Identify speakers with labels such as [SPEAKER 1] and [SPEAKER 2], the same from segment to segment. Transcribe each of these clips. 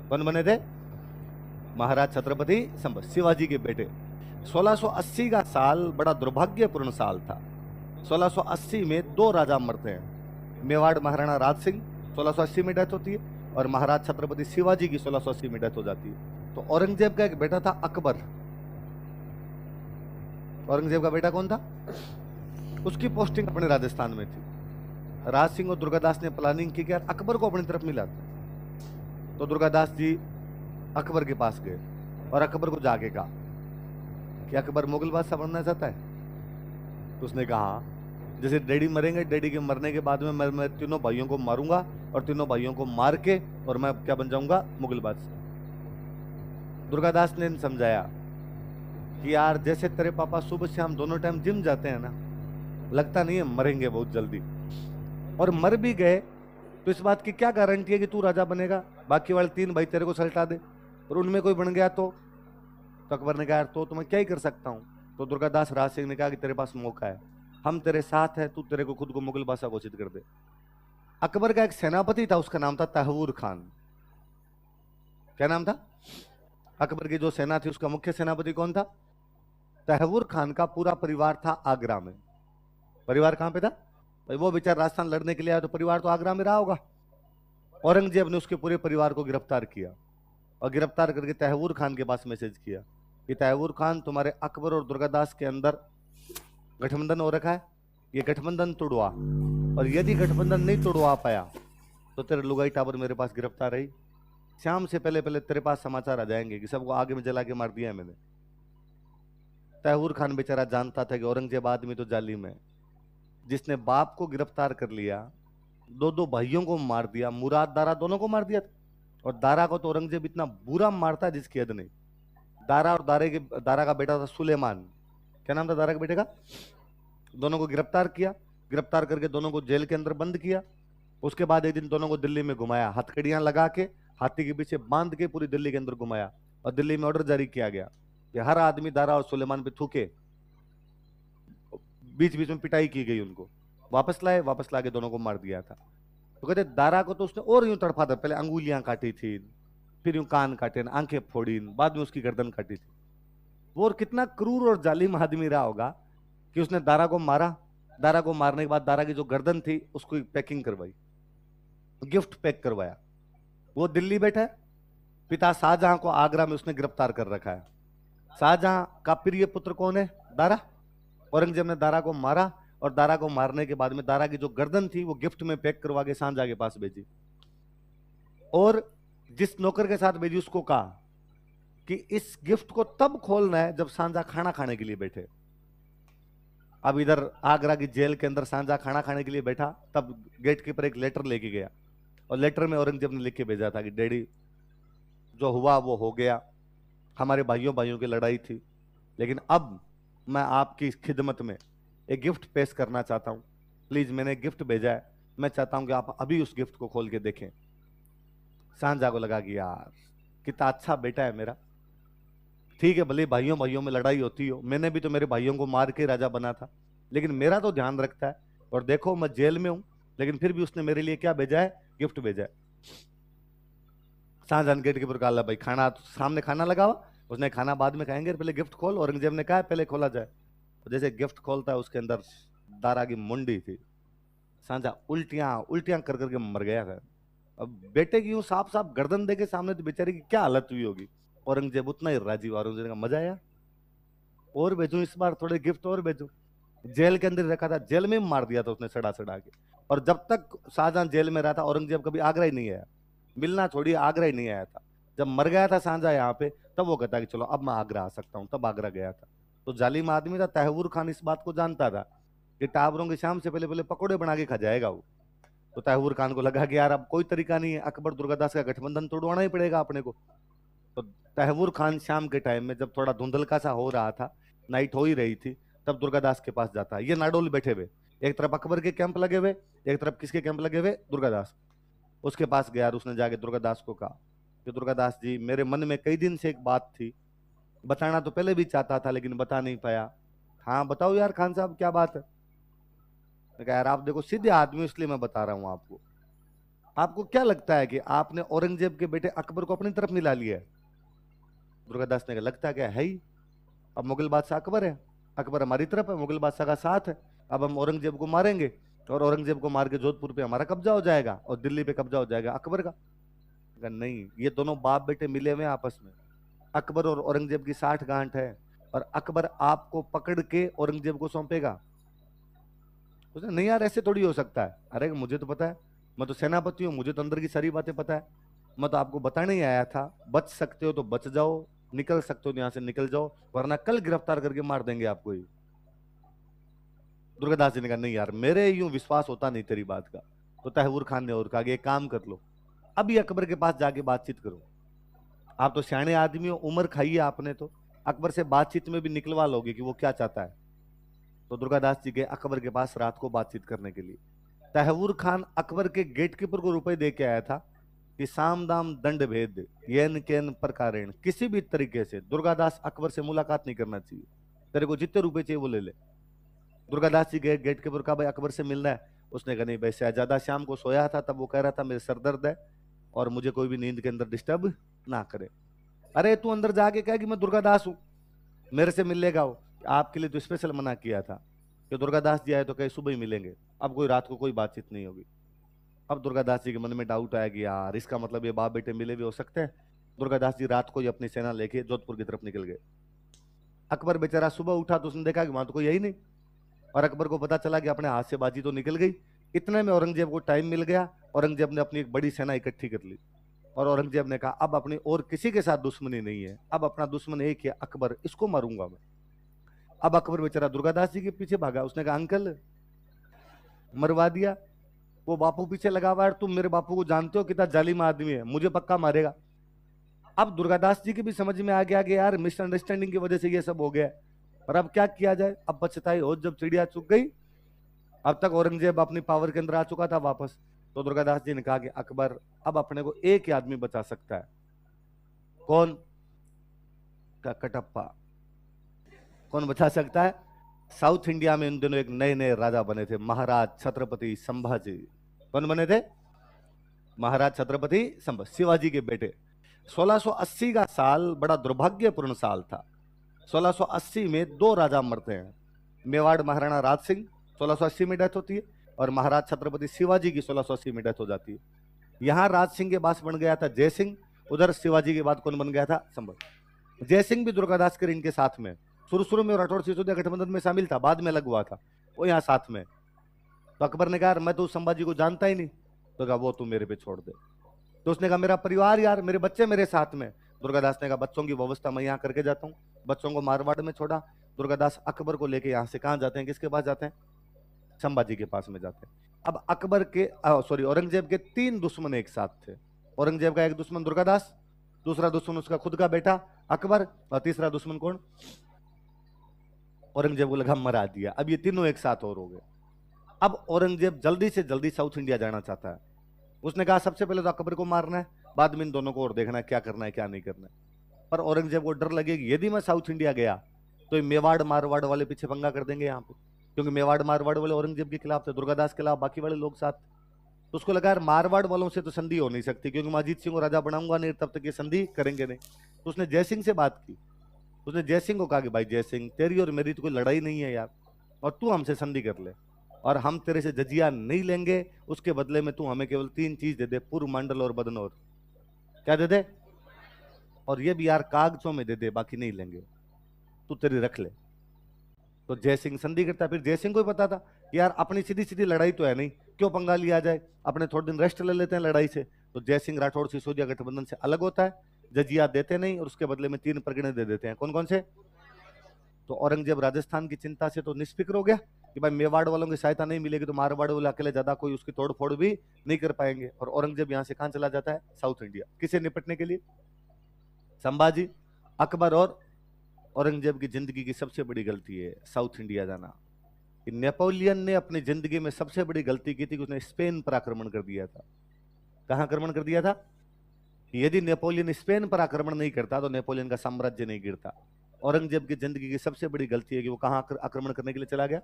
[SPEAKER 1] कौन बने थे? महाराज छत्रपति शिवाजी के बेटे। 1680 का साल बड़ा दुर्भाग्यपूर्ण साल था। 1680 में दो राजा मरते हैं। मेवाड़ महाराणा राज सिंह 1680 में डेथ होती है, और महाराज छत्रपति शिवाजी की 1680 में डेथ हो जाती है। तो औरंगजेब का एक बेटा था अकबर। औरंगजेब का बेटा कौन था? उसकी पोस्टिंग अपने राजस्थान में थी। राज सिंह और दुर्गादास ने प्लानिंग की कि यार अकबर को अपनी तरफ मिलाते। तो दुर्गादास जी अकबर के पास गए और अकबर को जाके कहा कि अकबर मुगल बादशाह बनना चाहता है? तो उसने कहा जैसे डैडी मरेंगे, डैडी के मरने के बाद में मैं तीनों भाइयों को मारूंगा, और तीनों भाइयों को मार के और मैं क्या बन जाऊंगा? मुगल बादशाह। दुर्गादास ने समझाया कि यार जैसे तेरे पापा सुबह शाम दोनों टाइम जिम जाते हैं ना, लगता नहीं है मरेंगे बहुत जल्दी, और मर भी गए तो इस बात की क्या गारंटी है कि तू राजा बनेगा? बाकी वाले तीन भाई तेरे को सल्टा दे और उनमें कोई बन गया तो अकबर ने कहा यार तो मैं क्या ही कर सकता हूं। तो दुर्गादास राज सिंह ने कहा कि तेरे पास मौका है, हम तेरे साथ है, तू तेरे को खुद को मुगल बादशाह घोषित कर दे। अकबर का एक सेनापति था, उसका नाम था तहवूर खान। क्या नाम था? अकबर की जो सेना थी उसका मुख्य सेनापति कौन था? तहवूर खान का पूरा परिवार था आगरा में। परिवार कहां पे था भाई? वो बेचारा राजस्थान लड़ने के लिए आया तो परिवार तो आगरा में रहा होगा। औरंगजेब ने उसके पूरे परिवार को गिरफ्तार किया, और गिरफ्तार करके तहवूर खान के पास मैसेज किया कि तहवूर खान, तुम्हारे अकबर और दुर्गादास के अंदर गठबंधन हो रखा है, ये गठबंधन तोड़वा, और यदि गठबंधन नहीं तोड़वा पाया तो तेरे लुगाई टाबर मेरे पास गिरफ्तार रही, शाम से पहले पहले तेरे पास समाचार आ जाएंगे कि सबको आगे में जला के मार दिया है मैंने। तहवूर खान बेचारा जानता था कि औरंगजेब आदमी तो जालिम है, जिसने बाप को गिरफ्तार कर लिया, दो दो भाइयों को मार दिया, मुराद दारा दोनों को मार दिया, और दारा को तो औरंगजेब इतना बुरा मारता है जिसकी हद नहीं। दारा और दारा का बेटा था सुलेमान। क्या नाम था दारा के बेटे का? दोनों को गिरफ्तार किया, गिरफ्तार करके दोनों को जेल के अंदर बंद किया। उसके बाद एक दिन दोनों को दिल्ली में घुमाया, हथकड़ियां लगा के हाथी के पीछे बांध के पूरी दिल्ली के अंदर घुमाया, और दिल्ली में ऑर्डर जारी किया गया कि हर आदमी दारा और सुलेमान पे थूके। बीच बीच में पिटाई की गई, उनको वापस लाए, वापस ला के दोनों को मार दिया था। तो कहते दारा को तो उसने और यूं तड़पा था, पहले अंगुलियां काटी थी, फिर यूं कान काटे, आंखें फोड़ी, बाद में उसकी गर्दन काटी थी। वो और कितना क्रूर और जालिम आदमी रहा होगा कि उसने दारा को मारा। दारा को मारने के बाद दारा की जो गर्दन थी उसको पैकिंग करवाई, गिफ्ट पैक करवाया। वो दिल्ली बैठा है, पिता शाहजहां को आगरा में उसने गिरफ्तार कर रखा है। शाहजहां का प्रिय पुत्र कौन है? दारा। औरंगजेब ने दारा को मारा, और दारा को मारने के बाद में दारा की जो गर्दन थी वो गिफ्ट में पैक करवा के शाहजहां के पास भेजी, और जिस नौकर के साथ भेजी उसको कहा कि इस गिफ्ट को तब खोलना है जब शाहजहां खाना खाने के लिए बैठे। अब इधर आगरा की जेल के अंदर शाहजहां खाना खाने के लिए बैठा, तब गेट कीपर एक लेटर लेके गया, और लेटर में औरंगजेब ने लिख के भेजा था कि डैडी जो हुआ वो हो गया, हमारे भाइयों भाइयों की लड़ाई थी, लेकिन अब मैं आपकी खिदमत में एक गिफ्ट पेश करना चाहता हूं, प्लीज मैंने एक गिफ्ट भेजा है, मैं चाहता हूं कि आप अभी उस गिफ्ट को खोल के देखें। शाहजहां को लगा कि यार कितना अच्छा बेटा है मेरा, ठीक है भले भाइयों भाइयों में लड़ाई होती हो, मैंने भी तो मेरे भाइयों को मार के राजा बना था, लेकिन मेरा तो ध्यान रखता है, और देखो मैं जेल में हूं लेकिन फिर भी उसने मेरे लिए क्या भेजा है? गिफ्ट भेजा है। शाहजहां गेट के प्रकार भाई खाना सामने खाना लगा हुआ, उसने खाना बाद में खाएंगे, पहले गिफ्ट खोल। औरंगजेब ने कहा पहले खोला जाए। तो जैसे गिफ्ट खोलता है उसके अंदर दारा की मुंडी थी। शाहजहां उल्टियां उल्टियां कर करके मर गया था। अब बेटे की यूं साफ साफ गर्दन देके सामने, तो बेचारे की क्या हालत हुई होगी। औरंगजेब उतना ही राजी हुआ, औरंगजेब का मजा आया, और भेजू इस बार थोड़े गिफ्ट और भेजू। जेल के अंदर रखा था, जेल में मार दिया था उसने सड़ा सड़ा के। और जब तक शाहजहां जेल में रहा था औरंगजेब कभी आगरा ही नहीं आया, मिलना छोड़िए आगरा ही नहीं आया था। जब मर गया था शाहजहां यहाँ पे, तब वो कहता कि चलो अब मैं आगरा आ सकता हूँ, तब आगरा गया था। तो जालिम आदमी था, तहवूर खान इस बात को जानता था कि टाबरों की शाम से पहले पहले पकौड़े बना के खा जाएगा वो। तो तहवूर खान को लगा कि यार अब कोई तरीका नहीं है, अकबर दुर्गादास का गठबंधन तोड़वाना ही पड़ेगा अपने को। तो तहवूर खान शाम के टाइम में जब थोड़ा धुंधलका सा हो रहा था, नाइट हो ही रही थी, तब दुर्गादास के पास जाता है। ये नाडोल बैठे हुए, एक तरफ अकबर के कैंप लगे हुए, एक तरफ किसके कैंप लगे हुए? दुर्गादास। उसके पास गया और उसने जाके दुर्गादास को कहा कि दुर्गादास जी, मेरे मन में कई दिन से एक बात थी, बताना तो पहले भी चाहता था लेकिन बता नहीं पाया। हाँ बताओ यार खान साहब, क्या बात है? मैं कहा यार आप देखो सीधे आदमी, इसलिए मैं बता रहा हूं आपको। आपको क्या लगता है कि आपने औरंगजेब के बेटे अकबर को अपनी तरफ मिला लिया है? दुर्गादास ने कहा लगता क्या है ही। अब मुगल बादशाह अकबर है, अकबर हमारी तरफ है, मुगल बादशाह का साथ है। अब हम औरंगजेब को मारेंगे और औरंगजेब को मार के जोधपुर पे हमारा कब्जा हो जाएगा और दिल्ली पे कब्जा हो जाएगा अकबर का। कहा, नहीं, ये दोनों बाप बेटे मिले हुए हैं आपस में। अकबर और औरंगजेब की 60 गांठ है और अकबर आपको पकड़ के औरंगजेब को सौंपेगा। उसने नहीं यार, ऐसे थोड़ी हो सकता है। अरे मुझे तो पता है, मैं तो सेनापति हूँ, मुझे तो अंदर की सारी बातें पता है। मैं तो आपको बताने ही आया था, बच सकते हो तो बच जाओ, निकल सकते हो तो यहां से निकल जाओ, वरना कल गिरफ्तार करके मार देंगे आपको ही। दुर्गादास जी ने कहा नहीं यार, मेरे यूं विश्वास होता नहीं तेरी बात का। तो तहवूर खान ने और कहा कि एक काम कर लो, अभी अकबर के पास जाके बातचीत करो। आप तो सियाने आदमी हो, उम्र खाई है आपने, तो अकबर से बातचीत में भी निकलवा लोगे कि वो क्या चाहता है। तो दुर्गादास जी गए अकबर के पास रात को बातचीत करने के लिए। तहवूर खान अकबर के गेटकीपर को रुपए दे के आया था कि साम दाम दंड भेद येन केन प्रकारेण, किसी भी तरीके से दुर्गादास अकबर से मुलाकात नहीं करना चाहिए, तेरे को जितने रुपए चाहिए वो ले ले। दुर्गादास जी गए गेटकीपर का, भाई अकबर से मिलना है। उसने कहा नहीं भाई, शहजादा शाम को सोया था तब वो कह रहा था मेरे सर दर्द है और मुझे कोई भी नींद के अंदर डिस्टर्ब ना करे। अरे तू अंदर जाके कह कि मैं दुर्गादास हूं, मेरे से मिल लेगा वो। आपके लिए तो स्पेशल मना किया था कि दुर्गादास जी आए तो कहीं सुबह ही मिलेंगे, अब कोई रात को कोई बातचीत नहीं होगी। अब दुर्गादास जी के मन में डाउट आया कि यार इसका मतलब ये बाप बेटे मिले भी हो सकते हैं। दुर्गादास जी रात को ही अपनी सेना लेके जोधपुर की तरफ निकल गए। अकबर बेचारा सुबह उठा तो उसने देखा कि वहां तो कोई यही नहीं, और अकबर को पता चला कि अपने हाथ से बाजी तो निकल गई। इतने में औरंगजेब को टाइम मिल गया, औरंगजेब ने अपनी एक बड़ी सेना इकट्ठी कर ली और औरंगजेब ने कहा अब अपनी और किसी के साथ दुश्मनी नहीं है, अब अपना दुश्मन एक है अकबर, इसको मारूंगा मैं। अब अकबर बेचारा दुर्गादास जी के पीछे भागा, उसने कहा अंकल मरवा दिया, वो बापू पीछे लगा हुआ है, तुम मेरे बापू को जानते हो कितना जालिम आदमी है, मुझे पक्का मारेगा। अब दुर्गादास जी की भी समझ में आ गया कि यार मिसअंडरस्टैंडिंग की वजह से ये सब हो गया, पर अब क्या किया जाए। अब पछताई हो जब चिड़िया चुग गई। अब तक औरंगजेब अपनी पावर के अंदर आ चुका था वापस। तो दुर्गादास जी ने कहा कि अकबर अब अपने को एक ही आदमी बचा सकता है। कौन? का कटप्पा। कौन बचा सकता है? साउथ इंडिया में इन दिनों एक नए नए राजा बने थे, महाराज छत्रपति संभाजी। कौन बने थे? महाराज छत्रपति संभाजी, शिवाजी के बेटे। 1680 का साल बड़ा दुर्भाग्यपूर्ण साल था। 1680 में दो राजा मरते हैं। मेवाड़ महाराणा राज सिंह 1680 में डेथ होती है और महाराज छत्रपति शिवाजी की 1680 में डेथ हो जाती है। यहां राज सिंह के पास बन गया था जय सिंह, उधर शिवाजी के बाद कौन बन गया था? संभल। जय सिंह भी दुर्गादास के इनके साथ में, शुरू शुरू में राठौड़ सिसोदिया गठबंधन में शामिल था, बाद में अलग हुआ था, वो यहाँ साथ में। तो अकबर ने कहा मैं तो संभाजी को जानता ही नहीं। तो कहा वो तू मेरे पे छोड़ दे। तो उसने कहा मेरा परिवार यार, मेरे बच्चे मेरे साथ में। दुर्गादास ने कहा बच्चों की व्यवस्था मैं यहाँ करके जाता हूँ। बच्चों को मारवाड़ में छोड़ा। दुर्गादास अकबर को लेके यहाँ से कहाँ जाते हैं, किसके पास जाते हैं? संभाजी के पास में जाते हैं। अब अकबर के सॉरी औरंगजेब के 3 दुश्मन एक साथ थे। औरंगजेब का एक दुश्मन दुर्गादास, दूसरा दुश्मन उसका खुद का बेटा अकबर, और तीसरा दुश्मन कौन? औरंगजेब को लगा मरा दिया। अब ये तीनों एक साथ और हो गए। अब औरंगजेब जल्दी से जल्दी साउथ इंडिया जाना चाहता है। उसने कहा सबसे पहले तो अकबर को मारना है, बाद में इन दोनों को और देखना है क्या करना है क्या नहीं करना है। पर औरंगजेब को डर लगे कि यदि मैं साउथ इंडिया गया तो ये मेवाड़ मारवाड़ वाले पीछे पंगा कर देंगे यहाँ पे, क्योंकि मेवाड़ मारवाड़ वाले औरंगजेब के खिलाफ थे, दुर्गादास के खिलाफ बाकी वाले लोग साथ। तो उसको लगा यार मारवाड़ वालों से तो संधि हो नहीं सकती, क्योंकि मैं अजीत सिंह को राजा बनाऊंगा नहीं तब तक ये संधि करेंगे नहीं। तो उसने जय सिंह से बात की। उसने जय सिंह को कहा कि भाई जय सिंह, तेरी और मेरी तो कोई लड़ाई नहीं है यार, और तू हमसे संधि कर ले और हम तेरे से जजिया नहीं लेंगे, उसके बदले में तू हमें केवल 3 चीज दे दे, पूर्व मंडल और बदनौर। क्या दे दे? और ये भी यार कागजों में दे दे, बाकी नहीं लेंगे, तू तेरी रख ले। तो जय सिंह संधि करता। फिर जय सिंह को ही पता था कि यार अपनी सीधी सीधी लड़ाई तो है नहीं, क्यों पंगा लिया जाए, अपने थोड़े दिन रेस्ट ले लेते हैं लड़ाई से। तो जय सिंह राठौड़ सिसोदिया गठबंधन से अलग होता है, जजिया देते नहीं और उसके बदले में 3 परगने दे देते हैं। कौन कौन से? तो औरंगजेब राजस्थान की चिंता से तो निष्फिक्र हो गया कि भाई मेवाड़ वालों की सहायता नहीं मिलेगी तो मारवाड़ वाले अकेले ज्यादा कोई उसकी तोड़ फोड़ भी नहीं कर पाएंगे। और औरंगजेब यहां से कहां चला जाता है? South India. किसे निपटने के लिए? संभाजी, अकबर और औरंगजेब की जिंदगी की सबसे बड़ी गलती है साउथ इंडिया जाना। कि नेपोलियन ने अपनी जिंदगी में सबसे बड़ी गलती की थी कि उसने स्पेन पर आक्रमण कर दिया था। कहां आक्रमण कर दिया था? कि यदि नेपोलियन स्पेन पर आक्रमण नहीं करता तो नेपोलियन का साम्राज्य नहीं गिरता। औरंगजेब की जिंदगी की सबसे बड़ी गलती है कि वो कहां आक्रमण करने के लिए चला गया?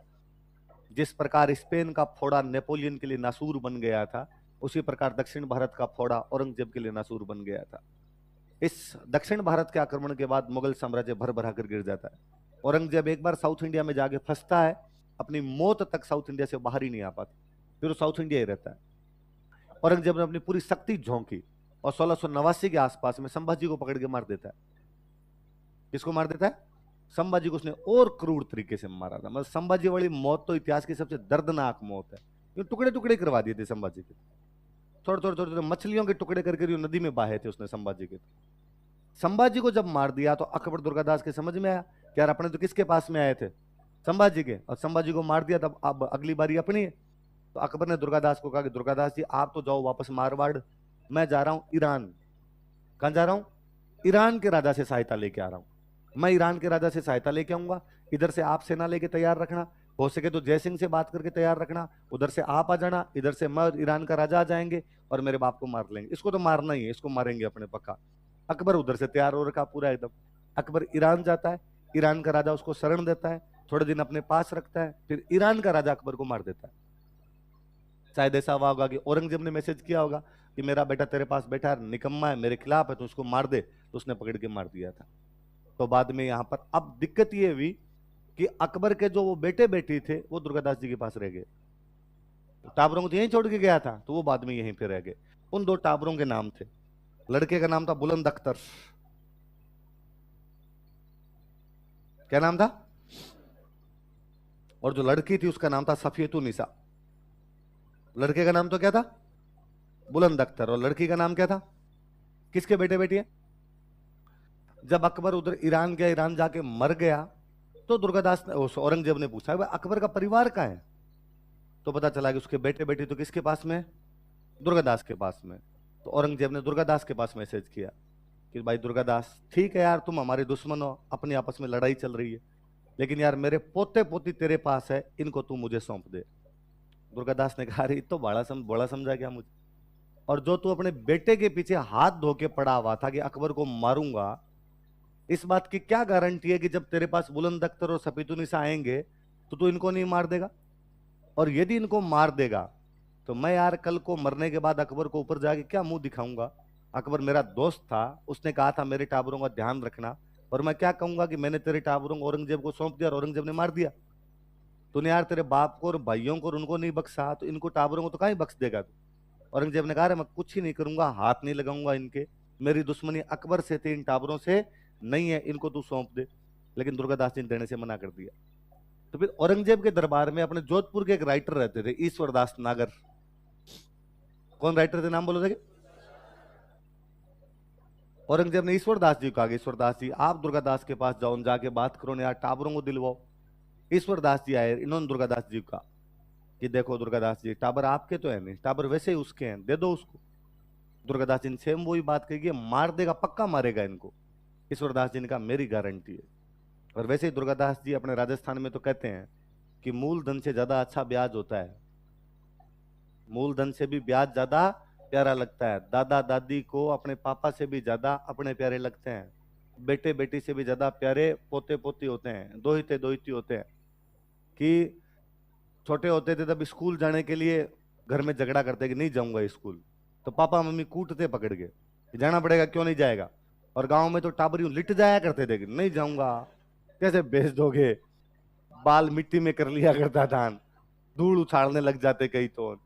[SPEAKER 1] जिस प्रकार स्पेन का फोड़ा नेपोलियन के लिए नासूर बन गया था, उसी प्रकार दक्षिण भारत का फोड़ा औरंगजेब के लिए नासूर बन गया था। इस दक्षिण भारत के आक्रमण के बाद मुगल साम्राज्य भर भरा कर गिर जाता है। औरंगजेब एक बार साउथ इंडिया में जाके फंसता है, अपनी मौत तक साउथ इंडिया से बाहर ही नहीं आ पाता, फिर वो साउथ इंडिया ही रहता है। औरंगजेब ने अपनी पूरी शक्ति झोंकी और 1689 के आसपास में संभाजी को पकड़ के मार देता है। किसको मार देता है? संभाजी को उसने और क्रूर तरीके से मारा था। मतलब संभाजी वाली मौत तो इतिहास की सबसे दर्दनाक मौत है। ये टुकड़े टुकड़े करवा दिए थे संभाजी के, थोड़े थोड़े थोड़े मछलियों के टुकड़े करके नदी में बहाए थे उसने संभाजी के। संभाजी को जब मार दिया तो अकबर दुर्गादास के समझ में आया कि यार अपने तो किसके पास में आए थे? संभाजी के। और संभाजी को मार दिया, तब अब अगली बारी अपनी है। तो अकबर ने दुर्गादास को कहा कि दुर्गादास जी आप तो जाओ वापस मारवाड़, मैं जा रहा हूं ईरान। कहां जा रहा हूं? ईरान के राजा से सहायता लेके आ रहा हूं। मैं ईरान के राजा से सहायता लेके आऊंगा, इधर से आप सेना लेके तैयार रखना, हो सके तो जयसिंह से बात करके तैयार रखना, उधर से आप आ जाना, इधर से मैं ईरान का राजा आ जाएंगे और मेरे बाप को मार लेंगे। इसको तो मारना ही है, इसको मारेंगे अपने पक्का। अकबर उधर से तैयार हो रखा पूरा एकदम। अकबर ईरान जाता है, ईरान का राजा उसको शरण देता है, थोड़े दिन अपने पास रखता है, फिर ईरान का राजा अकबर को मार देता है। शायद ऐसा हुआ होगा कि औरंगजेब ने मैसेज किया होगा कि मेरा बेटा तेरे पास बैठा है, निकम्मा है, मेरे खिलाफ है, तो उसको मार दे, तो उसने पकड़ के मार दिया था। तो बाद में यहां पर अब दिक्कत यह हुई कि अकबर के जो वो बेटे बेटी थे वो दुर्गादास जी के पास रह गए। टाबरों को तो यहीं छोड़ के गया था, तो वो बाद में यहीं पे रह गए। उन दो टाबरों के नाम थे, लड़के का नाम था बुलंद अख्तर। क्या नाम था? और जो लड़की थी उसका नाम था सफियतुन्निसा। लड़के का नाम तो क्या था? बुलंद अख्तर। और लड़की का नाम क्या था? किसके बेटे बेटी है? जब अकबर उधर ईरान गया, ईरान जाके मर गया, तो दुर्गादास ने, औरंगजेब ने पूछा अकबर का परिवार कहां है? तो पता चला कि उसके बेटे बेटी तो किसके पास में? दुर्गादास के पास में। तो औरंगजेब ने दुर्गादास के पास मैसेज किया कि भाई दुर्गादास, ठीक है यार, तुम हमारे दुश्मन हो, अपनी आपस में लड़ाई चल रही है, लेकिन यार मेरे पोते पोती तेरे पास है, इनको तू मुझे सौंप दे। दुर्गादास ने कहा अरे तो बड़ा समझा क्या मुझे? और जो तू अपने बेटे के पीछे हाथ धो के पड़ा हुआ था कि अकबर को मारूंगा, इस बात की क्या गारंटी है कि जब तेरे पास बुलंद अख्तर और सफियतुन्निसा आएंगे तो तू इनको नहीं मार देगा? और यदि इनको मार देगा तो मैं यार कल को मरने के बाद अकबर को ऊपर जाके क्या मुंह दिखाऊंगा? अकबर मेरा दोस्त था, उसने कहा था मेरे टाबरों का ध्यान रखना, और मैं क्या कहूंगा कि मैंने तेरे टाबरों को औरंगजेब को सौंप दिया और औरंगजेब ने मार दिया। तूने यार तेरे बाप को और भाइयों को और उनको नहीं बख्शा, तो इनको टाबरों को तो कहीं बख्श देगा तू? औरंगजेब ने कहा मैं कुछ ही नहीं करूंगा, हाथ नहीं लगाऊंगा इनके, मेरी दुश्मनी अकबर से थी, इन टाबरों से नहीं है, इनको तू सौंप दे। लेकिन दुर्गादास जी ने देने से मना कर दिया। तो फिर औरंगजेब के दरबार में अपने जोधपुर के एक राइटर रहते थे, ईश्वरदास नागर। कौन राइटर थे, नाम बोलो थे? औरंगजेब ने ईश्वरदास जी को कहा, ईश्वरदास जी आप दुर्गादास के पास जाओ, जाके बात करो ना यार, टाबरों को दिलवाओ। ईश्वरदास जी आए, इन्होंने दुर्गादास जी को कहा कि देखो दुर्गादास जी, टाबर आपके तो है नहीं, टाबर वैसे ही उसके हैं, दे दो उसको। दुर्गादास जी ने सेम वही बात कही, मार देगा, पक्का मारेगा इनको। ईश्वरदास जी ने कहा मेरी गारंटी है। और वैसे ही दुर्गादास जी अपने राजस्थान में तो कहते हैं कि मूल धन से ज्यादा अच्छा ब्याज होता है, मूल धन से भी ब्याज ज्यादा प्यारा लगता है। दादा दादी को अपने पापा से भी ज्यादा अपने प्यारे लगते हैं, बेटे बेटी से भी ज्यादा प्यारे पोते पोती होते हैं, दोहिते दोहिती होते हैं। कि छोटे होते थे तब स्कूल जाने के लिए घर में झगड़ा करते कि नहीं जाऊंगा स्कूल, तो पापा मम्मी कूटते पकड़ के कि जाना पड़ेगा, क्यों नहीं जाएगा? और गांव में तो टाबर यूं लिट जाया करते थे कि नहीं जाऊंगा, कैसे भेज दोगे, बाल मिट्टी में कर लिया करता था, धूल उछाड़ने लग जाते कई तो।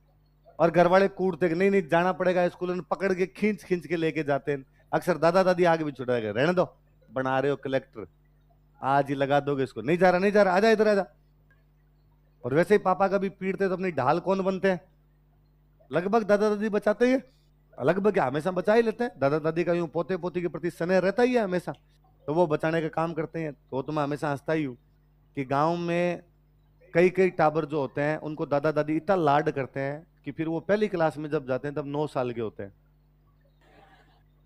[SPEAKER 1] और घर वाले कूटते कि नहीं नहीं जाना पड़ेगा स्कूल, पकड़ के खींच खींच के लेके जाते हैं। अक्सर दादा दादी आगे भी छुटा गए, रहने दो, बना रहे हो कलेक्टर, आज ही लगा दोगे इसको, नहीं जा रहा नहीं जा रहा, आजा इधर आजा। और वैसे ही पापा कभी पीटते तो अपनी ढाल कौन बनते हैं? लगभग दादा दादी बचाते ही, लगभग हमेशा बचा ही लेते हैं। दादा दादी का यूं पोते पोती के प्रति स्नेह रहता ही है हमेशा, तो वो बचाने का काम करते हैं। तो मैं हमेशा हंसता ही हूँ कि गांव में कई कई टाबर जो होते हैं उनको दादा दादी इतना लाड करते हैं कि फिर वो पहली क्लास में जब जाते हैं तब 9 साल के होते हैं,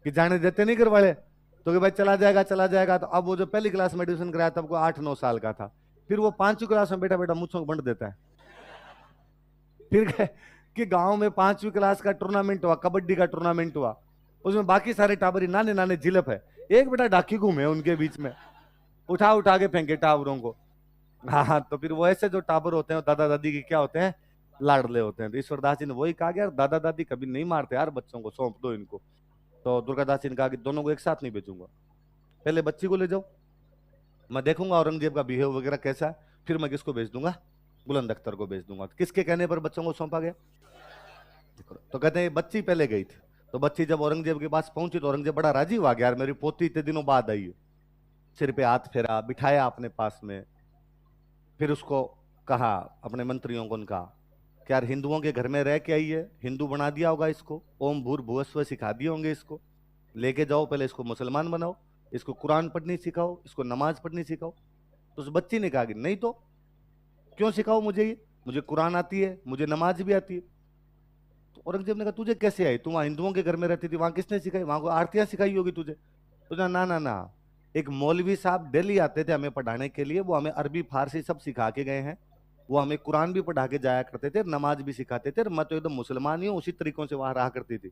[SPEAKER 1] कि जाने देते नहीं घर वाले, तो कि भाई चला जाएगा चला जाएगा। तो अब वो जो पहली क्लास में एडमिशन कराया तब को 8-9 साल का था, फिर वो 5वीं क्लास में बेटा बेटा मुझको बंट देता है। फिर कि गांव में 5वीं क्लास का टूर्नामेंट हुआ, कबड्डी का टूर्नामेंट हुआ, उसमें बाकी सारे टाबरी नाने नाने जिलप है, एक बेटा डाकी घूमे उनके बीच में, उठा उठा के फेंके टाबरों को। हाँ, तो फिर वो ऐसे जो टाबर होते हैं दादा दादी के क्या होते हैं, लाडले होते हैं। तो ईश्वरदास जी ने वही कहा कि यार दादा दादी कभी नहीं मारते यार बच्चों को, सौंप दो इनको। तो दुर्गादास जी ने कहा कि दोनों को एक साथ नहीं भेजूंगा, पहले बच्ची को ले जाओ, मैं देखूंगा औरंगजेब का बिहेव वगैरह कैसा है, फिर मैं किसको भेज दूंगा, बुलंद अख्तर को भेज दूंगा। तो किसके कहने पर बच्चों को सौंपा गया? तो कहते हैं बच्ची पहले गई थी। तो बच्ची जब औरंगजेब के पास पहुंची तो औरंगजेब बड़ा राजी हुआ, यार मेरी पोती इतने दिनों बाद आई है। सिर पे हाथ फेरा, बिठाया अपने पास में, फिर उसको कहा, अपने मंत्रियों को कहा कि यार हिंदुओं के घर में रह के आई है, हिंदू बना दिया होगा इसको, ओम भूर्भुवस्व सिखा दिए होंगे इसको, लेके जाओ पहले इसको मुसलमान बनाओ, इसको कुरान पढ़नी सिखाओ, इसको नमाज पढ़नी सिखाओ। तो उस बच्ची ने कहा कि नहीं, तो क्यों सिखाओ मुझे ये, मुझे कुरान आती है, मुझे नमाज भी आती है। तो औरंगजेब ने कहा तुझे कैसे आई, तू वहां हिंदुओं के घर में रहती थी, वहां किसने सिखाई, वहां को आरतियां सिखाई होगी तुझे। तो ना ना ना, एक मौलवी साहब दिल्ली आते थे हमें पढ़ाने के लिए, वो हमें अरबी फारसी सब सिखा के गए हैं, वो हमें कुरान भी पढ़ा के जाया करते थे, नमाज भी सिखाते थे, और मैं तो एकदम मुसलमान ही हूँ, उसी तरीकों से वहां रहा करती थी।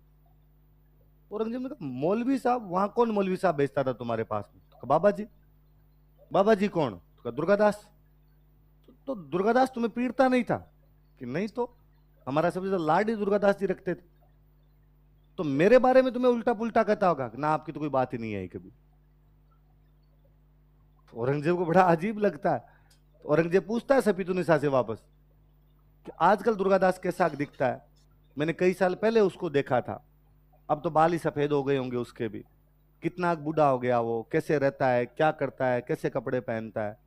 [SPEAKER 1] औरंगजेब ने कहा मौलवी साहब, वहां कौन मौलवी साहब भेजता था तुम्हारे पास में? तो कहा, बाबा जी। बाबा जी कौन? तो कहा, दुर्गादास। तो दुर्गादास तुम्हें पीड़ता नहीं था? कि नहीं, तो हमारा सबसे ज्यादा लाड ही दुर्गादास जी रखते थे, तो मेरे बारे में तुम्हें उल्टा पुल्टा कहता होगा ना, आपकी तो कोई बात ही नहीं आई कभी। औरंगजेब को बड़ा अजीब लगता है। तो औरंगजेब पूछता है सपीतुनिसा से वापस कि आजकल दुर्गादास कैसा दिखता है, मैंने कई साल पहले उसको देखा था, अब तो बाल ही सफेद हो गए होंगे उसके भी, कितना बूढ़ा हो गया वो, कैसे रहता है, क्या करता है, कैसे कपड़े पहनता है।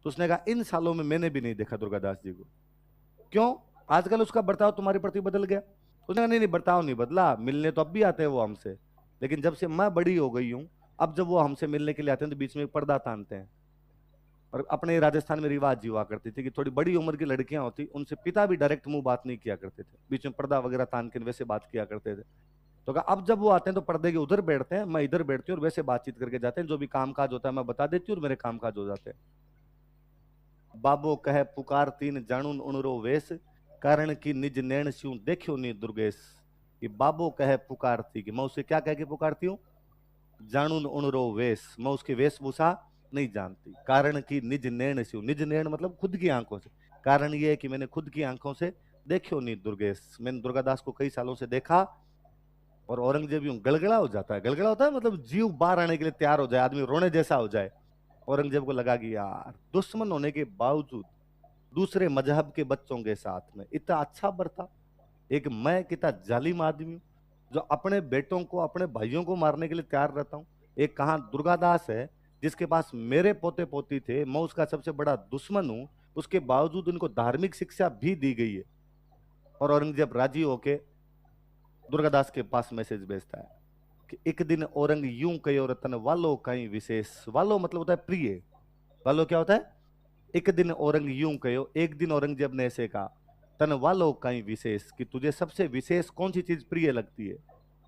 [SPEAKER 1] तो उसने कहा इन सालों में मैंने भी नहीं देखा दुर्गादास जी को। क्यों, आजकल उसका बर्ताव तुम्हारे प्रति बदल गया? उसने कहा नहीं नहीं, बर्ताव नहीं बदला, मिलने तो अब भी आते हैं वो हमसे, लेकिन जब से मैं बड़ी हो गई हूं, अब जब वो हमसे मिलने के लिए आते हैं तो बीच में एक पर्दा तानते हैं। और अपने राजस्थान में रिवाज जी हुआ करती थी कि थोड़ी बड़ी उम्र की लड़कियां होती, उनसे पिता भी डायरेक्ट मुंह बात नहीं किया करते थे, बीच में पर्दा वगैरह तान के वैसे बात किया करते थे। तो कहा अब जब वो आते हैं तो पर्दे के उधर बैठते हैं, मैं इधर बैठती हूँ, और वैसे बातचीत करके जाते हैं, जो भी काम काज होता है मैं बता देती हूँ और मेरे काम काज हो जाते हैं। बाबो कहे पुकार तीन जाणुन उणरो वेश, कारण की निज नैण स्यूं देखियो नी दुर्गेश। कि बाबो कहे पुकारती, कि मैं उसे क्या कह के पुकारती हूँ? जाणुन उणरो वेश, मैं उसकी वेशभूषा नहीं जानती। कारण की निज नैण स्यूं, निज नैण मतलब खुद की आंखों से, कारण ये है कि मैंने खुद की आंखों से देखियो नी दुर्गेश, मैंने दुर्गादास को कई सालों से देखा। और औरंगजेब यूं गड़गड़ा हो जाता है, गड़गड़ा होता है मतलब जीव बाहर आने के लिए तैयार हो जाए, आदमी रोने जैसा हो जाए। औरंगजेब को लगा कि यार दुश्मन होने के बावजूद दूसरे मजहब के बच्चों के साथ में इतना अच्छा बर्ताव, एक मैं कितना जालिम आदमी हूं जो अपने बेटों को, अपने भाइयों को मारने के लिए तैयार रहता हूं। एक कहां दुर्गादास है जिसके पास मेरे पोते पोती थे, मैं उसका सबसे बड़ा दुश्मन हूं, उसके बावजूद उनको धार्मिक शिक्षा भी दी गई है। और औरंगजेब राजी होके दुर्गादास के पास मैसेज भेजता है कि एक दिन औरंग यूं कहो रतन वालो कहीं विशेष, वालो मतलब होता है प्रिय, वालो क्या होता है? एक दिन औरंग यूं कहो, एक दिन औरंगजेब ने ऐसे कहा, तन वालो कहीं विशेष, कि तुझे सबसे विशेष कौन सी चीज प्रिय लगती है?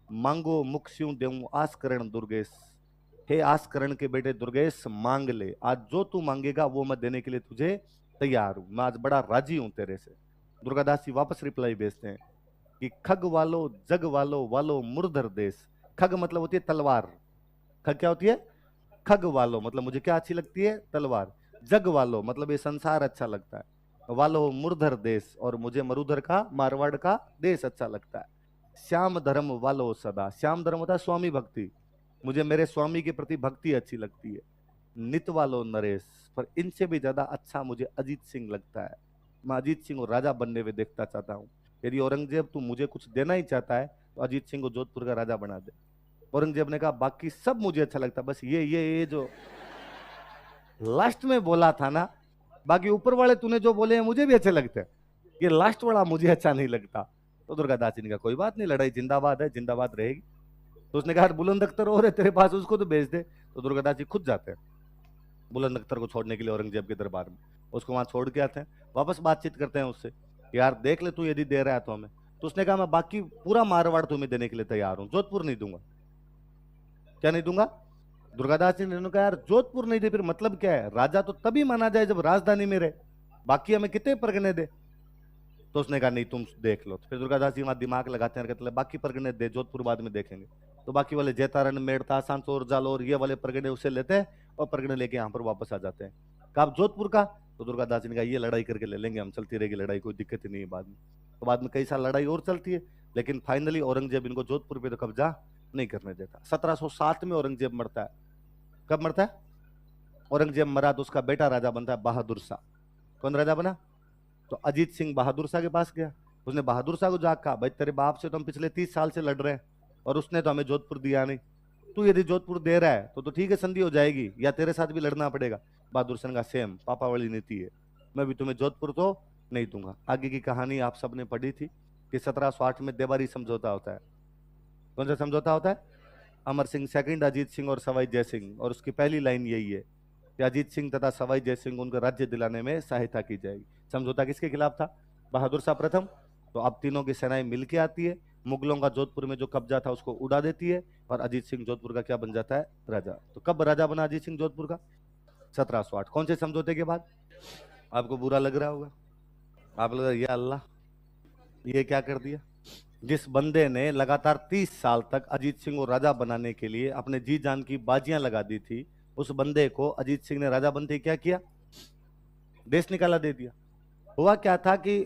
[SPEAKER 1] मांगो मुख स्यूं देऊं आसकरण दुर्गेश, हे आसकरण के बेटे दुर्गेश मांग ले, आज जो तू मांगेगा वो मैं देने के लिए तुझे तैयार हूं, मैं आज बड़ा राजी हूं तेरे से। दुर्गादास जी वापस रिप्लाई भेजते हैं कि खग वालो जग वालो वालो मुरधर देश। खग मतलब होती है तलवार, खग क्या होती है? खग वालो मतलब मुझे क्या अच्छी लगती है? तलवार। जग वालो मतलब ये संसार अच्छा लगता है, वालो मुरधर देश, और मुझे मरुधर का, मारवाड़ का देश अच्छा लगता है। श्याम धर्म वालो सदा, श्याम धर्म होता है स्वामी भक्ति, मुझे मेरे स्वामी के प्रति भक्ति अच्छी लगती है। नित वालो नरेश, पर इनसे भी ज्यादा अच्छा मुझे अजीत सिंह लगता है, मैं अजीत सिंह को राजा बनने में देखना चाहता हूँ। यदि औरंगजेब तू मुझे कुछ देना ही चाहता है तो अजीत सिंह को जोधपुर का राजा बना दे। औरंगजेब ने कहा बाकी सब मुझे अच्छा लगता, बस ये जो लास्ट में बोला था ना, बाकी ऊपर वाले तूने जो बोले हैं मुझे भी अच्छे लगते हैं, ये लास्ट वाला मुझे अच्छा नहीं लगता। तो दुर्गादास जी ने कहा कोई बात नहीं, लड़ाई जिंदाबाद है, जिंदाबाद रहेगी। तो उसने कहा बुलंद अख्तर और है तेरे पास, उसको तो भेज दे। तो दुर्गादास जी खुद जाते हैं बुलंद अख्तर को छोड़ने के लिए औरंगजेब के दरबार में, उसको वहां छोड़ के आते हैं, वापस बातचीत करते हैं उससे, यार देख ले तू यदि दे रहा है तो हमें। तो उसने कहा मैं बाकी पूरा मारवाड़ तुम्हें देने के लिए तैयार हूं, जोधपुर नहीं दूंगा। क्या नहीं दूंगा? दुर्गादास जी ने कहा यार जोधपुर नहीं दे फिर मतलब क्या है? राजा तो तभी माना जाए जब राजधानी में रहे, बाकी हमें कितने परगने दे? तो उसने कहा नहीं तुम देख लो। तो फिर दुर्गादास जी वहां दिमाग लगाते हैं, कहते हैं बाकी परगने दे, जोधपुर बाद में देखेंगे। तो बाकी वाले जैतारण, मेड़ता, सांचौर, जालोर, ये वाले परगने उसे लेते हैं और परगने लेके यहाँ पर वापस आ जाते हैं। कहा जोधपुर का? तो दुर्गादास जी ने कहा ये लड़ाई करके ले लेंगे हम, चलती रहेगी लड़ाई, कोई दिक्कत ही नहीं है बाद में। तो बाद में कई साल लड़ाई और चलती है, लेकिन फाइनली औरंगजेब इनको जोधपुर पे तो कब्जा नहीं करने देता। 1707 में औरंगजेब मरता है। कब मरता है? औरंगजेब मरा तो उसका बेटा राजा बनता है बहादुर शाह। कौन राजा बना? तो अजीत सिंह बहादुर शाह के पास गया, उसने बहादुर शाह को जाकर कहा भाई तेरे बाप से तो हम पिछले 30 साल से लड़ रहे हैं और उसने तो हमें जोधपुर दिया नहीं, तू यदि जोधपुर दे रहा है तो ठीक है, संधि हो जाएगी, या तेरे साथ भी लड़ना पड़ेगा। बहादुर शाह का सेम पापा वाली नीति है, मैं भी तुम्हें जोधपुर तो नहीं दूंगा। आगे की कहानी आप सबने पढ़ी थी कि 1708 में देवारी समझौता होता है। कौन सा समझौता होता है? अमर सिंह सेकंड, अजीत सिंह और सवाई जय सिंह, और उसकी पहली लाइन यही है कि अजीत सिंह तथा सवाई जय सिंह उनको राज्य दिलाने में सहायता की जाएगी। समझौता किसके खिलाफ था? बहादुर शाह प्रथम। तो अब तीनों की सेनाएं मिलके आती है, मुगलों का जोधपुर में जो कब्जा था उसको उड़ा देती है, और अजीत सिंह जोधपुर का क्या बन जाता है? राजा। तो कब राजा बना अजीत सिंह जोधपुर का? 1708। कौन से समझौते के बाद? आपको बुरा लग रहा होगा, आप लग रहा है, या अल्लाह ये क्या कर दिया। जिस बंदे ने लगातार 30 साल तक अजीत सिंह को राजा बनाने के लिए अपने जी जान की बाजियां लगा दी थी, उस बंदे को अजीत सिंह ने राजा बनते ही क्या किया? देश निकाला दे दिया। हुआ क्या था कि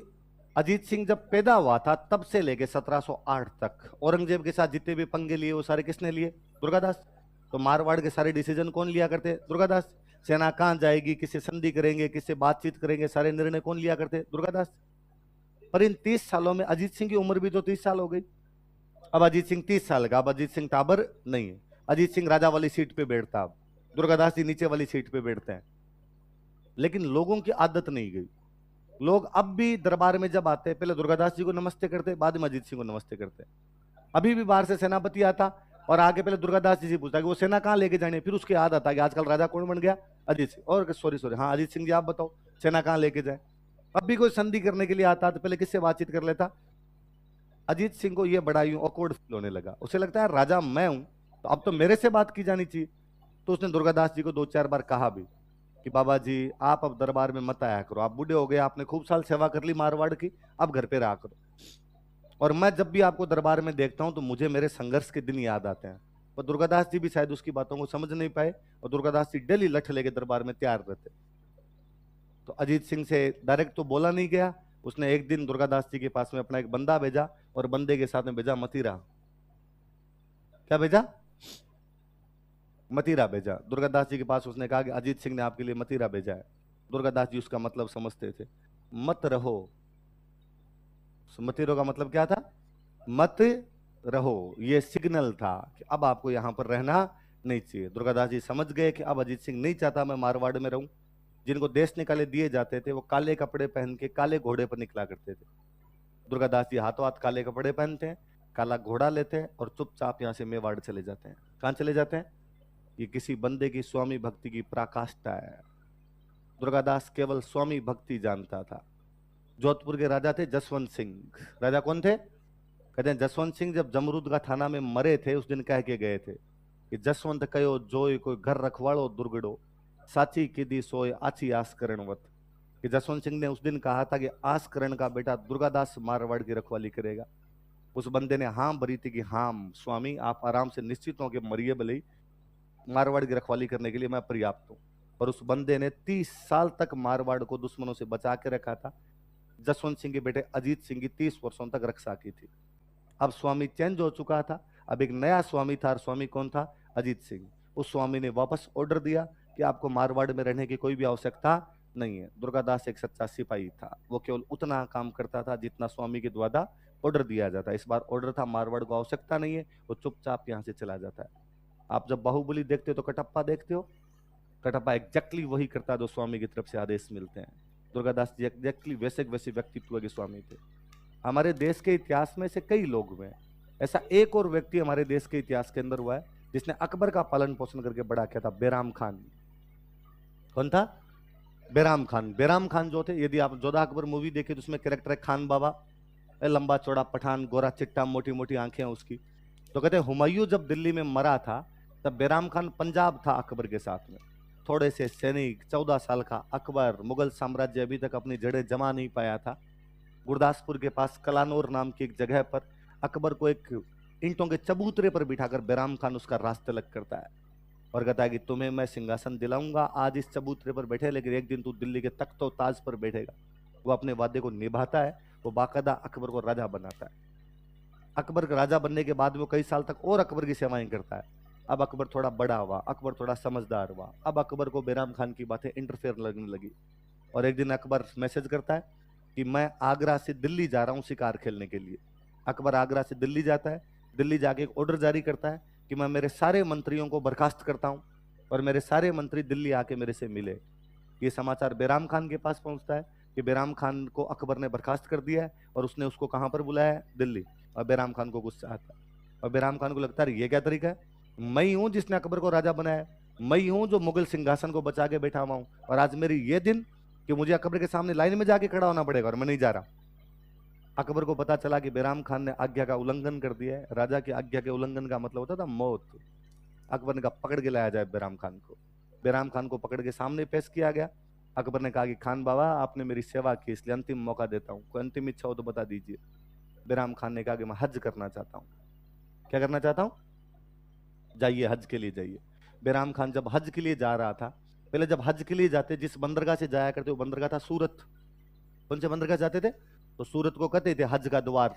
[SPEAKER 1] अजीत सिंह जब पैदा हुआ था तब से लेके 1708 तक औरंगजेब के साथ जितने भी पंगे लिए वो सारे किसने लिए? दुर्गादास। तो मारवाड़ के सारे डिसीजन कौन लिया करते? दुर्गादास। सेना कहां जाएगी, किससे संधि करेंगे, किससे बातचीत करेंगे, सारे निर्णय कौन लिया करते? दुर्गादास। पर इन 30 सालों में अजीत सिंह की उम्र भी तो 30 साल हो गई। अब अजीत सिंह 30 साल का, अब अजीत सिंह टाबर नहीं है। अजीत सिंह राजा वाली सीट पे बैठता, अब दुर्गादास जी नीचे वाली सीट पे बैठते हैं। लेकिन लोगों की आदत नहीं गई, लोग अब भी दरबार में जब आते पहले दुर्गादास जी को नमस्ते करते, बाद में अजीत सिंह को नमस्ते करते। अभी भी बाहर से सेनापति आता और आगे पहले दुर्गादास जी से पूछता कि वो सेना कहां लेके जानी है, फिर उसके याद आता कि आजकल राजा कौन बन गया? अजीत सिंह। और सॉरी हाँ अजीत सिंह जी आप बताओ सेना कहां लेके जाए। अब भी कोई संधि करने के लिए आता तो पहले किससे बातचीत कर लेता? अजीत सिंह को ये बड़ा यूं ऑकवर्ड फील होने लगा, उसे लगता है राजा मैं हूं तो अब तो मेरे से बात की जानी चाहिए। तो उसने दुर्गादास जी को 2-4 बार कहा भी कि बाबा जी आप अब दरबार में मत आया करो, आप बूढ़े हो गए, आपने खूब साल सेवा कर ली मारवाड़ की, अब घर पे रहा करो। और मैं जब भी आपको दरबार में देखता हूं तो मुझे मेरे संघर्ष के दिन याद आते हैं। पर दुर्गादास जी भी शायद उसकी बातों को समझ नहीं पाए और दुर्गादास जी डेली लठ लेके दरबार में तैयार रहते। तो अजीत सिंह से डायरेक्ट तो बोला नहीं गया, उसने एक दिन दुर्गादास जी के पास में अपना एक बंदा भेजा और बंदे के साथ में भेजा मतीरा। क्या भेजा? मतीरा भेजा। दुर्गादास जी के पास उसने कहा कि अजीत सिंह ने आपके लिए मतीरा भेजा है। दुर्गादास जी उसका मतलब समझते थे, मत रहो। मतीरो का मतलब क्या था? मत रहो। ये सिग्नल था कि अब आपको यहां पर रहना नहीं चाहिए। दुर्गादास जी समझ गए कि अब अजीत सिंह नहीं चाहता मैं मारवाड़ में रहूं। जिनको देश निकाले दिए जाते थे वो काले कपड़े पहन के काले घोड़े पर निकला करते थे। दुर्गादास जी हाथों हाथ काले कपड़े पहनते हैं, काला घोड़ा लेते हैं और चुपचाप यहां से मेवाड़ चले जाते हैं। कहां चले जाते हैं? ये किसी बंदे की स्वामी भक्ति की पराकाष्ठा है। दुर्गादास केवल स्वामी भक्ति जानता था। जोधपुर के राजा थे जसवंत सिंह। राजा कौन थे? कहते हैं जसवंत सिंह जब जमरूद का थाना में मरे थे उस दिन कह के गए थे कि जसवंत कयो जोय कोई घर रखवाड़ो दुर्गड़ो, साची किदी सोय आची आसकरणवत। कि जसवंत सिंह ने उस दिन कहा था कि आसकरण का बेटा दुर्गादास मारवाड़ की रखवाली करेगा। उस बंदे ने हाँ भरी थी कि हाँ स्वामी आप आराम से निश्चित हो के मरिए, भले ही मारवाड़ की रखवाली करने के लिए मैं पर्याप्त हूं। और उस बंदे ने 30 साल तक मारवाड़ को दुश्मनों से बचा के रखा था। जसवंत सिंह के बेटे अजीत सिंह की 30 वर्षों तक रक्षा की थी। अब स्वामी चेंज हो चुका था, अब एक नया स्वामी था। स्वामी कौन था? अजीत सिंह। उस स्वामी ने वापस ऑर्डर दिया कि आपको मारवाड़ में रहने की कोई भी आवश्यकता नहीं है। दुर्गादास एक सच्चा सिपाही था, वो केवल उतना काम करता था जितना स्वामी के द्वारा ऑर्डर दिया जाता है। इस बार ऑर्डर था मारवाड़ को आवश्यकता नहीं है, वो चुपचाप यहां से चला जाता है। आप जब बाहुबली देखते हो तो कटप्पा देखते हो, कटप्पा एग्जैक्टली वही करता है जो स्वामी की तरफ से आदेश मिलते हैं। दुर्गादास जी एग्जैक्टली वैसे व्यक्तित्व के स्वामी थे। हमारे देश के इतिहास में से कई लोग हुए, ऐसा एक और व्यक्ति हमारे देश के इतिहास के अंदर हुआ है जिसने अकबर का पालन पोषण करके बड़ा किया था, बैराम खान। कौन था? बैराम खान। बैराम खान जो थे, यदि आप जोधा अकबर मूवी देखे तो उसमें कैरेक्टर है खान बाबा, लंबा चौड़ा पठान, गोरा चिट्टा, मोटी मोटी आंखें उसकी। तो कहते हैं हुमायूं जब दिल्ली में मरा था तब बैराम खान पंजाब था अकबर के साथ में। थोड़े से सैनिक, 14 साल का अकबर, मुगल साम्राज्य अभी तक अपनी जड़ें जमा नहीं पाया था। गुरदासपुर के पास कलानौर नाम की एक जगह पर अकबर को एक ईंटों के चबूतरे पर बिठाकर बैराम खान उसका राज तिलक करता है। और कहता है कि तुम्हें मैं सिंहासन दिलाऊंगा आज इस चबूतरे पर बैठे, लेकिन एक दिन तू दिल्ली के तख्तो ताज पर बैठेगा। वो अपने वादे को निभाता है, वो बाकायदा अकबर को राजा बनाता है। अकबर का राजा बनने के बाद वो कई साल तक और अकबर की सेवाएं करता है। अब अकबर थोड़ा बड़ा हुआ, अकबर थोड़ा समझदार हुआ, अब अकबर को बैराम खान की बातें इंटरफेयर लगने लगी। और एक दिन अकबर मैसेज करता है कि मैं आगरा से दिल्ली जा रहा हूं शिकार खेलने के लिए। अकबर आगरा से दिल्ली जाता है, दिल्ली जाके एक ऑर्डर जारी करता है कि मैं मेरे सारे मंत्रियों को बर्खास्त करता हूं और मेरे सारे मंत्री दिल्ली आके मेरे से मिले। ये समाचार बैराम खान के पास पहुंचता है कि बैराम खान को अकबर ने बर्खास्त कर दिया है और उसने उसको कहां पर बुलाया है, दिल्ली। और बैराम खान को गुस्सा आता है और बैराम खान को लगता है ये क्या तरीका है, मैं ही हूं जिसने अकबर को राजा बनाया, मैं ही हूं जो मुगल सिंहासन को बचा के बैठा हुआ हूं, और आज मेरी ये दिन कि मुझे अकबर के सामने लाइन में जाके खड़ा होना पड़ेगा और मैं नहीं जा रहा। अकबर को पता चला कि बैराम खान ने आज्ञा का उल्लंघन कर दिया है। राजा की आज्ञा के उल्लंघन का मतलब होता था मौत। अकबर ने कहा पकड़ के लाया जाए बैराम खान को। बैराम खान को पकड़ के सामने पेश किया गया। अकबर ने कहा कि खान बाबा आपने मेरी सेवा की, इसलिए अंतिम मौका देता हूं, कोई अंतिम इच्छा हो तो बता दीजिए। बैराम खान ने कहा कि मैं हज करना चाहता हूं। क्या करना चाहता हूं? जाइए हज के लिए जाइए। बैराम खान जब हज के लिए जा रहा था, पहले जब हज के लिए जाते जिस बंदरगाह से जाया करते वो बंदरगाह था सूरत। कौन से बंदरगाह जाते थे? तो सूरत को कहते थे हज का द्वार।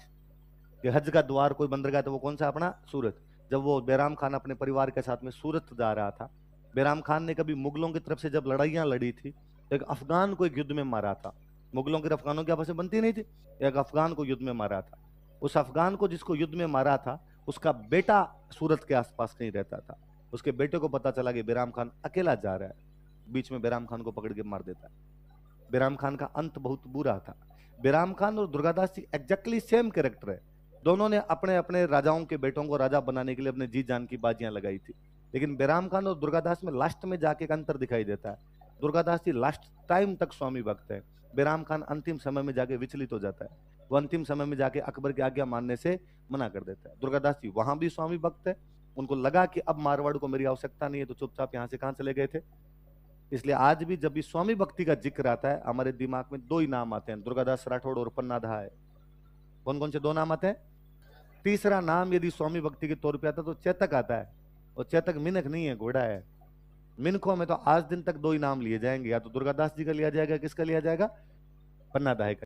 [SPEAKER 1] कि हज का द्वार कोई बंदरगाह, तो वो कौन सा? अपना सूरत। जब वो बैराम खान अपने परिवार के साथ में सूरत जा रहा था, बैराम खान ने कभी मुगलों की तरफ से जब लड़ाइयां लड़ी थी, एक अफगान को एक युद्ध में मारा था। मुगलों की अफगानों की आपस में बनती नहीं थी, एक अफगान को युद्ध में मारा था। उस अफगान को जिसको युद्ध में मारा था, उसका बेटा सूरत के आसपास कहीं रहता था। उसके बेटे को पता चला कि बैराम खान अकेला जा रहा है, बीच में बैराम खान को पकड़ के मार देता है। बैराम खान का अंत बहुत बुरा था। बैराम खान और दुर्गादास जी एग्जैक्टली सेम कैरेक्टर है। दोनों ने अपने अपने राजाओं के बेटों को राजा बनाने के लिए अपने जी जान की बाजियां लगाई थी, लेकिन बैराम खान और दुर्गादास में लास्ट में जाके एक अंतर दिखाई देता है। दुर्गादास जी लास्ट टाइम तक स्वामी भक्त है, बैराम खान अंतिम समय में जाके विचलित हो जाता है। वो अंतिम समय में जाके अकबर की आज्ञा मानने से मना कर देता है। दुर्गादास जी वहां भी स्वामी भक्त है, उनको लगा कि अब मारवाड़ को मेरी आवश्यकता नहीं है, तो चुपचाप यहाँ से कहां चले गए थे। इसलिए आज भी जब भी स्वामी भक्ति का जिक्र आता है, हमारे दिमाग में दो ही नाम आते हैं, दुर्गादास राठौड़ और पन्ना धाय। कौन कौन से दो नाम आते हैं? तीसरा नाम यदि स्वामी भक्ति के तौर पे आता तो चेतक आता है, और चेतक मिनक नहीं है, घोड़ा है। मिनकों में तो आज दिन तक दो ही नाम लिए जाएंगे, या तो दुर्गादास जी का लिया जाएगा, किसका लिया जाएगा? पन्ना धाय का।